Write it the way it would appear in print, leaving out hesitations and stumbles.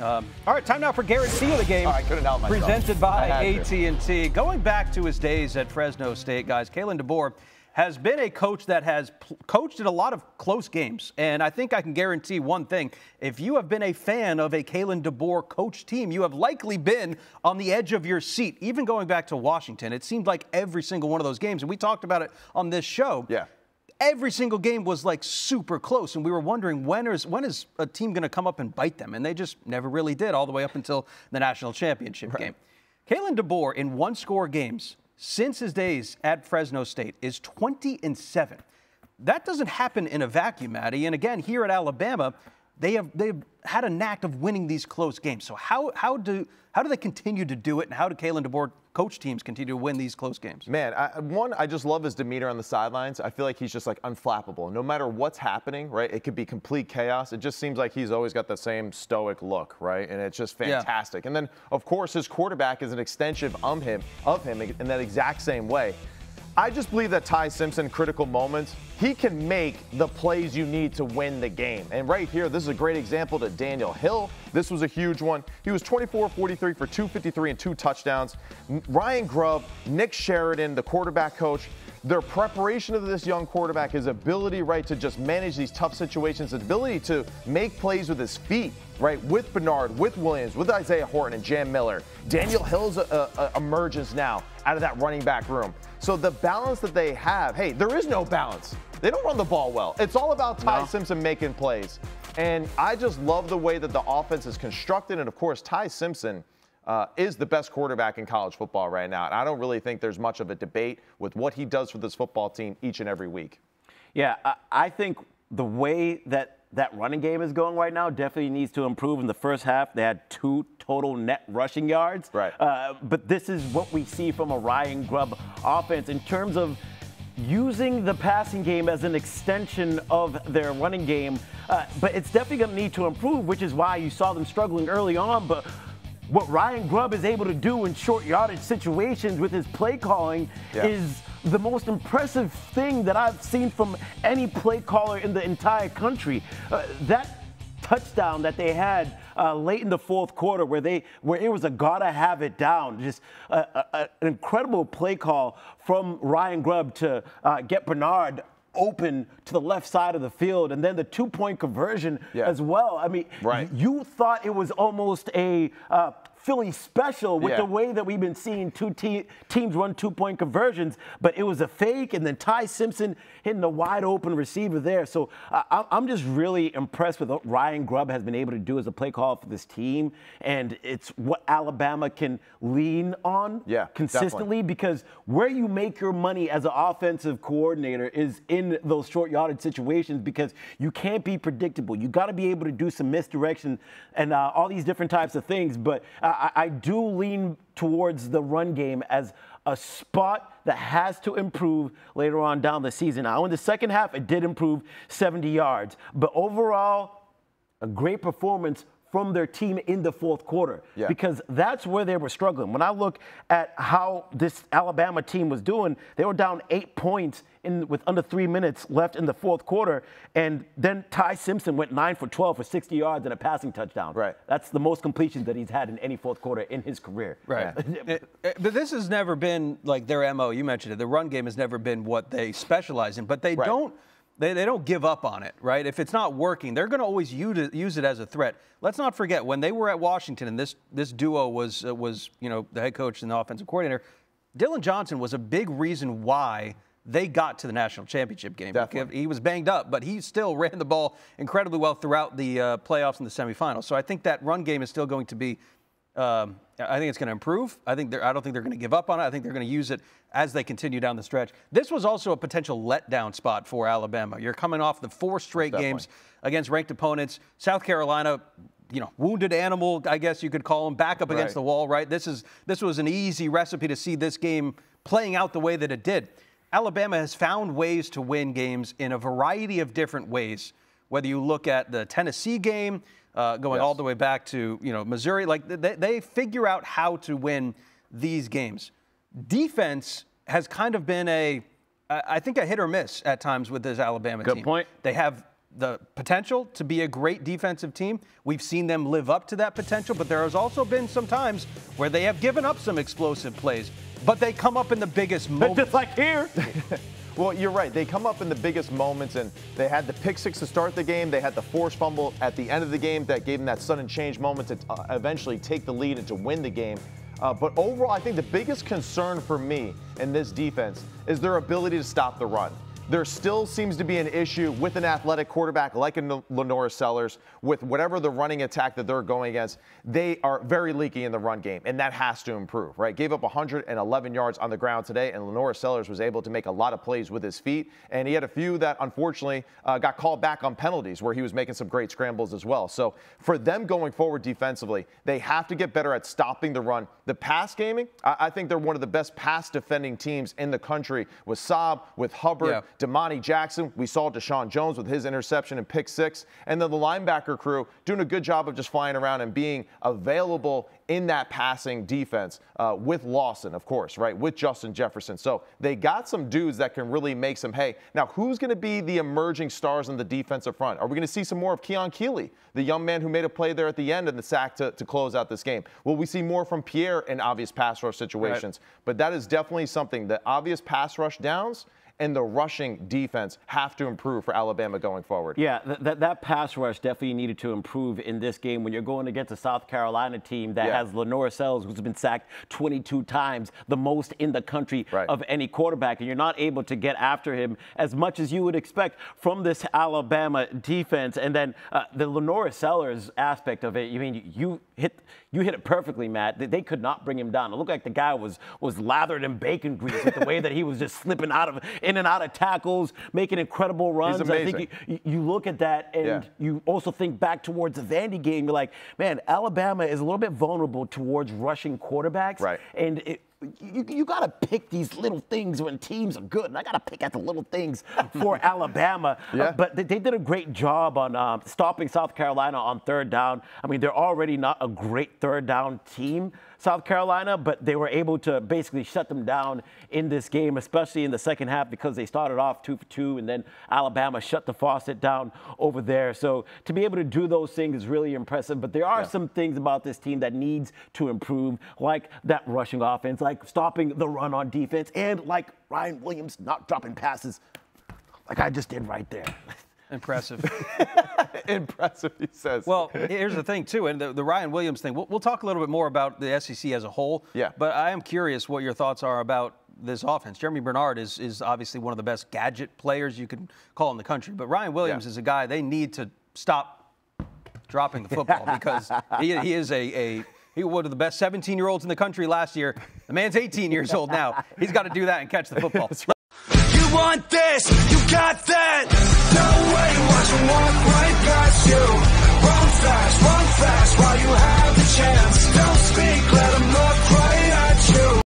All right, time now for Guarantee of the Game. I couldn't help myself. Presented by AT&T. Going back to his days at Fresno State, guys, Kalen DeBoer has been a coach that has coached in a lot of close games. And I think I can guarantee one thing. If you have been a fan of a Kalen DeBoer coach team, you have likely been on the edge of your seat. Even going back to Washington, it seemed like every single one of those games, and we talked about it on this show. Yeah. Every single game was like super close, and we were wondering when is a team going to come up and bite them, and they just never really did all the way up until the national championship game. Kalen DeBoer in one-score games since his days at Fresno State is 20-7. That doesn't happen in a vacuum, Maddie. And again, here at Alabama, they've had a knack of winning these close games. So how do they continue to do it, and how do Kalen DeBoer coach teams continue to win these close games? Man, I just love his demeanor on the sidelines. I feel like he's just like unflappable. No matter what's happening, right? It could be complete chaos. It just seems like he's always got the same stoic look, right? And it's just fantastic. Yeah. And then, of course, his quarterback is an extension of him in that exact same way. I just believe that Ty Simpson, critical moments, he can make the plays you need to win the game. And right here, this is a great example to Daniel Hill. This was a huge one. He was 24-43 for 253 and 2 touchdowns. Ryan Grubb, Nick Sheridan, the quarterback coach, their preparation of this young quarterback, his ability, right, to just manage these tough situations, his ability to make plays with his feet, right, with Bernard, with Williams, with Isaiah Horton and Jam Miller. Daniel Hill's emergence now out of that running back room. So the balance that they have, hey, there is no balance. They don't run the ball well. It's all about Ty Simpson making plays. And I just love the way that the offense is constructed. And, of course, Ty Simpson is the best quarterback in college football right now. And I don't really think there's much of a debate with what he does for this football team each and every week. Yeah, I think the way that running game is going right now definitely needs to improve. In the first half, they had 2 total net rushing yards. Right. But this is what we see from a Ryan Grubb offense in terms of using the passing game as an extension of their running game. But it's definitely going to need to improve, which is why you saw them struggling early on. But what Ryan Grubb is able to do in short yardage situations with his play calling is the most impressive thing that I've seen from any play caller in the entire country. That touchdown that they had late in the fourth quarter where it was a gotta have it down, just an incredible play call from Ryan Grubb to get Bernard open to the left side of the field, and then the 2-point conversion as well. I mean, you thought it was almost a Philly special with the way that we've been seeing teams run 2-point conversions, but it was a fake, and then Ty Simpson hitting the wide open receiver there. So I'm just really impressed with what Ryan Grubb has been able to do as a play call for this team, and it's what Alabama can lean on consistently, because where you make your money as an offensive coordinator is in those short yardage situations, because you can't be predictable. You got to be able to do some misdirection and all these different types of things, but I do lean towards the run game as a spot that has to improve later on down the season. Now, in the second half, it did improve 70 yards. But overall, a great performance from their team in the fourth quarter, because that's where they were struggling. When I look at how this Alabama team was doing, they were down 8 points with under 3 minutes left in the fourth quarter, and then Ty Simpson went 9 for 12 for 60 yards and a passing touchdown. Right. That's the most completions that he's had in any fourth quarter in his career. Right. But this has never been like their MO. You mentioned it. The run game has never been what they specialize in, but they don't. They don't give up on it, right? If it's not working, they're going to always use it as a threat. Let's not forget, when they were at Washington and this duo was the head coach and the offensive coordinator, Dylan Johnson was a big reason why they got to the national championship game. Definitely. He was banged up, but he still ran the ball incredibly well throughout the playoffs and the semifinals. So I think that run game is still going to be I think it's going to improve. I don't think they're going to give up on it. I think they're going to use it as they continue down the stretch. This was also a potential letdown spot for Alabama. You're coming off the 4 straight games against ranked opponents. South Carolina, wounded animal, I guess you could call them, back up against the wall, right? This was an easy recipe to see this game playing out the way that it did. Alabama has found ways to win games in a variety of different ways, whether you look at the Tennessee game, going all the way back to Missouri. Like they figure out how to win these games. Defense has kind of been I think a hit or miss at times with this Alabama team. Good point. They have the potential to be a great defensive team. We've seen them live up to that potential, but there has also been some times where they have given up some explosive plays, but they come up in the biggest moments. Just like here. Well, you're right. They come up in the biggest moments, and they had the pick six to start the game. They had the forced fumble at the end of the game that gave them that sudden change moment to eventually take the lead and to win the game. But overall, I think the biggest concern for me in this defense is their ability to stop the run. There still seems to be an issue with an athletic quarterback like a Lenore Sellers with whatever the running attack that they're going against. They are very leaky in the run game, and that has to improve, right? Gave up 111 yards on the ground today, and Lenore Sellers was able to make a lot of plays with his feet, and he had a few that unfortunately got called back on penalties where he was making some great scrambles as well. So for them going forward defensively, they have to get better at stopping the run. The pass gaming, I think they're one of the best pass defending teams in the country with Saab, with Hubbard, yeah. Damani Jackson. We saw Deshaun Jones with his interception and pick six. And then the linebacker crew doing a good job of just flying around and being available in that passing defense with Lawson, of course, right, with Justin Jefferson. So they got some dudes that can really make some hay. Now, who's going to be the emerging stars in the defensive front? Are we going to see some more of Keon Keeley, the young man who made a play there at the end and the sack to close out this game? Will we see more from Pierre in obvious pass rush situations? Right. But that is definitely something. The obvious pass rush downs and the rushing defense have to improve for Alabama going forward. Yeah, that pass rush definitely needed to improve in this game when you're going against a South Carolina team that has Lenore Sellers, who's been sacked 22 times, the most in the country of any quarterback, and you're not able to get after him as much as you would expect from this Alabama defense. And then the Lenore Sellers aspect of it, I mean, you hit it perfectly, Matt. They could not bring him down. It looked like the guy was lathered in bacon grease with the way that he was just slipping in and out of tackles, making incredible runs. He's amazing. I think you look at that and you also think back towards the Vandy game. You're like, man, Alabama is a little bit vulnerable towards rushing quarterbacks. Right. And you got to pick these little things when teams are good. And I got to pick at the little things for Alabama. But they did a great job on stopping South Carolina on third down. I mean, they're already not a great third down team, South Carolina, but they were able to basically shut them down in this game, especially in the second half because they started off 2 for 2, and then Alabama shut the faucet down over there. So to be able to do those things is really impressive. But there are some things about this team that needs to improve, like that rushing offense, like stopping the run on defense, and like Ryan Williams not dropping passes like I just did right there. Impressive. Impressive, he says. Well, here's the thing, too, and the Ryan Williams thing. We'll talk a little bit more about the SEC as a whole. Yeah. But I am curious what your thoughts are about this offense. Jeremy Bernard is obviously one of the best gadget players you can call in the country. But Ryan Williams is a guy they need to stop dropping the football because he is he was one of the best 17-year-olds in the country last year. The man's 18 years old now. He's got to do that and catch the football. You want this, you got this.